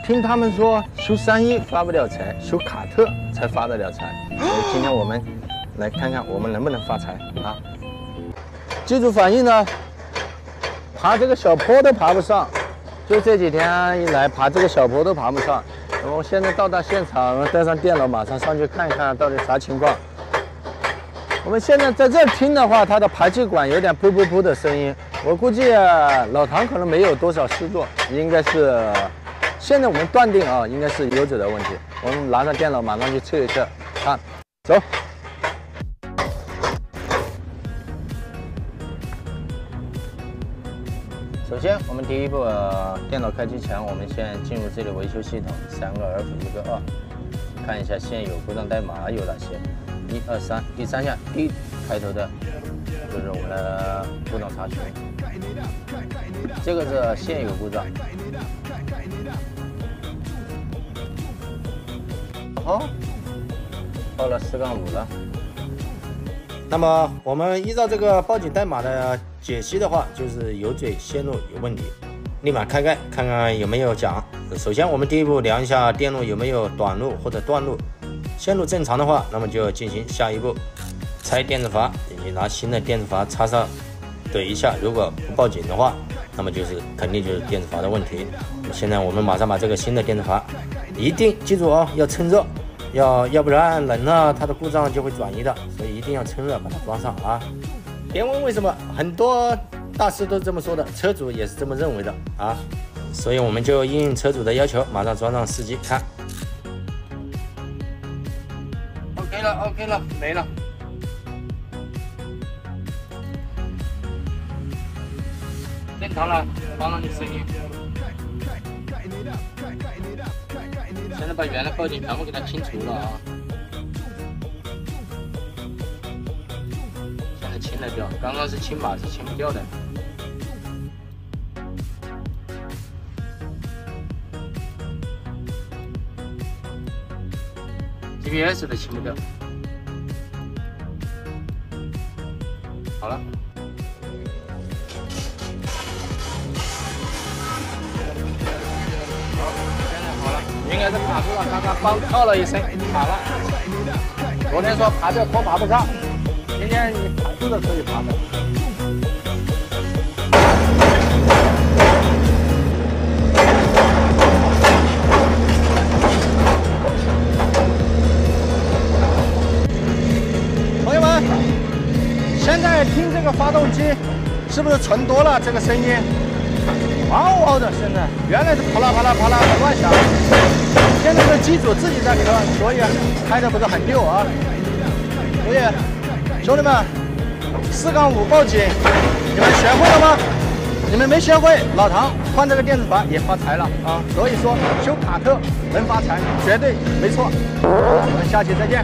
听他们说修3.1发不了财，修卡特才发得了财。所以今天我们来看看我们能不能发财啊！机组反应呢，爬这个小坡都爬不上，就这几天一来爬这个小坡都爬不上。我现在到达现场，带上电脑马上上去看一看到底啥情况。我们现在在这儿听的话，它的排气管有点噗噗噗的声音，我估计老唐可能没有多少失座，应该是。现在我们断定啊，应该是油脂的问题。我们拿上电脑马上去测一测，看，走。首先，我们第一步，电脑开机前，我们先进入这里维修系统，3个 F 1个2，看一下现有故障代码有哪些。1、2、3，第3项 D 开头的，就是我们的故障查询。这个是现有故障。好，报了4-5了。那么我们依照这个报警代码的解析的话，就是油嘴线路有问题，立马开盖看看有没有讲。首先我们第一步量一下电路有没有短路或者断路，线路正常的话，那么就进行下一步拆电子阀，以及拿新的电子阀插上怼一下。如果不报警的话，那么肯定就是电子阀的问题。现在我们马上把这个新的电子阀，一定记住哦，要趁热，要不然冷了它的故障就会转移的，所以一定要趁热把它装上啊！别问为什么，很多大师都这么说的，车主也是这么认为的啊，所以我们就应车主的要求，马上装上4机看。OK 了，没了。正常了，放上你声音。现在把原来报警全部给它清除了啊！现在清得掉，刚刚是清码是清不掉的。GPS 都清不掉。好了。应该是卡住了，刚刚帮跳了一声，卡了。昨天说爬这坡爬不上，今天你卡住了可以爬的。朋友们，现在听这个发动机，是不是纯多了？这个声音，嗷嗷的，现在原来是啪啦啪啦啪啦的乱响。现在是机组自己在开，所以开的不是很溜啊。所以兄弟们，4-5报警，你们学会了吗？你们没学会，老唐换这个电子阀也发财了啊！所以说修卡特能发财，绝对没错。我们下期再见。